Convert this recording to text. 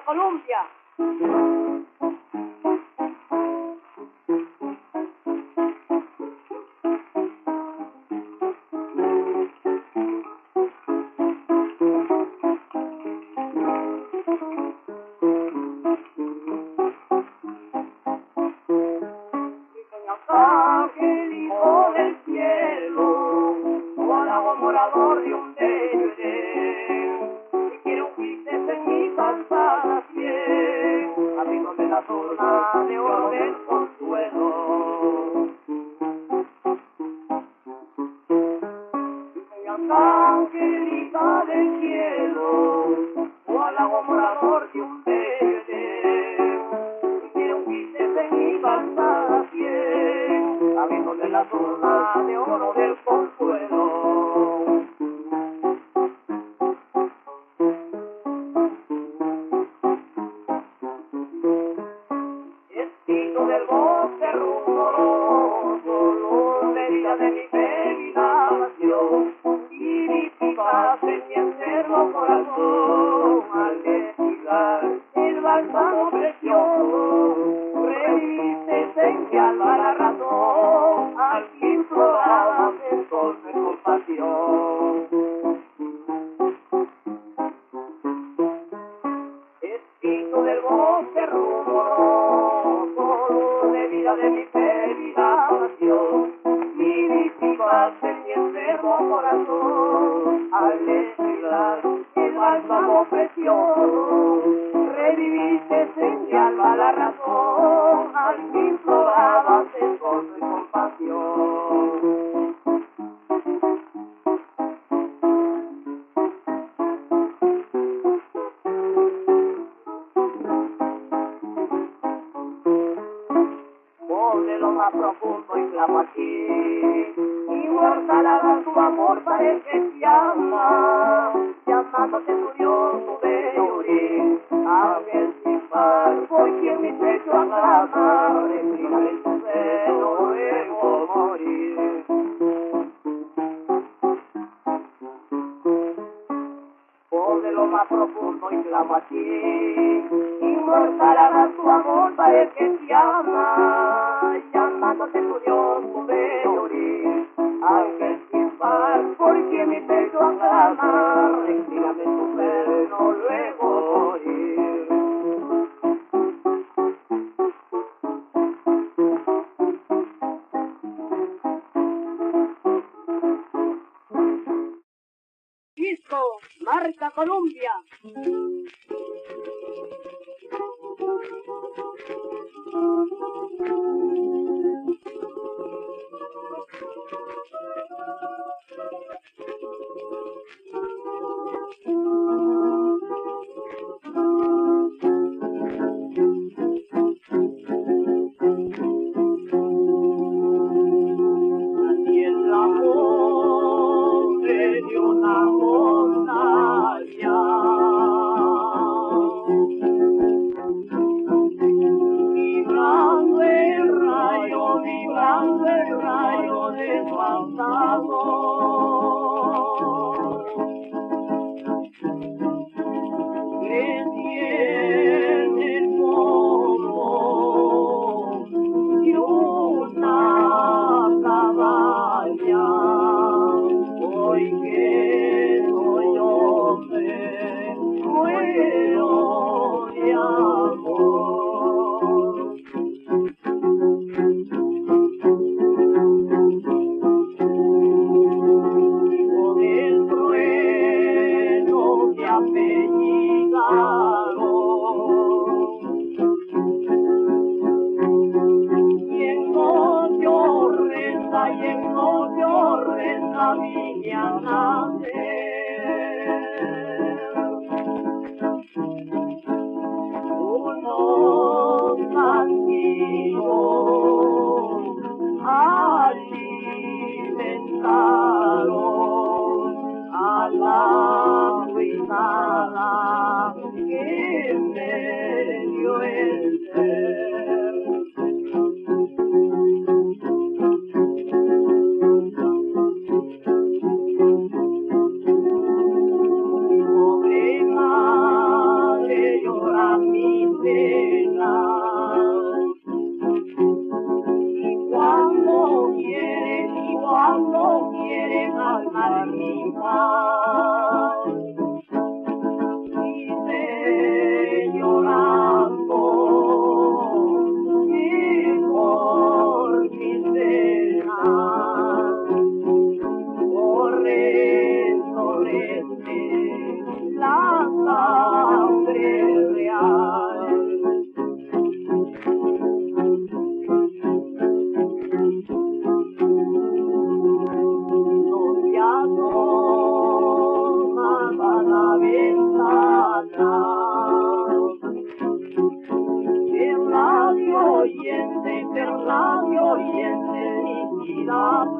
Colombia. Angelito del cielo, guarago morador de un bello Edén, si quiero un quistes en mi calzada bien, abriéndome la zona de oro del consuelo. Angelita del cielo, guarago morador de un bello Edén, si quiero un quistes en mi calzada bien, abriéndole la zona de oro del consuelo. Espíritu del bosque rumoroso, luz de vida de mi peregrinación, y mi pipa en mi enfermo corazón, al desfilar el bálsamo precioso, reviviste en mi alma la razón, al fin florabas en sol de compasión. Espíritu del bosque rumoroso, luz de vida de mi peregrinación, vivificaste en mi enfermo corazón, al desfilar el bálsamo precioso, reviviste en mi alma la razón, al fin florabas en sol de compasión. De lo más profundo y clamo aquí, inmortalada tu amor para el que te ama, llamándote tu Dios, tu bello Uri, ángel sin par, por quien mi pecho aclama, reclina en tu seno, luego morir. De lo más profundo y clamo a ti, inmortalada tu amor para el que te ama, llamándote tu Dios, tu bello Uri, ángel sin par, porque mi pecho aclama, reclíname tu seno, luego morir. Disco, marca Colombia. Así es la voz de una montaña, vida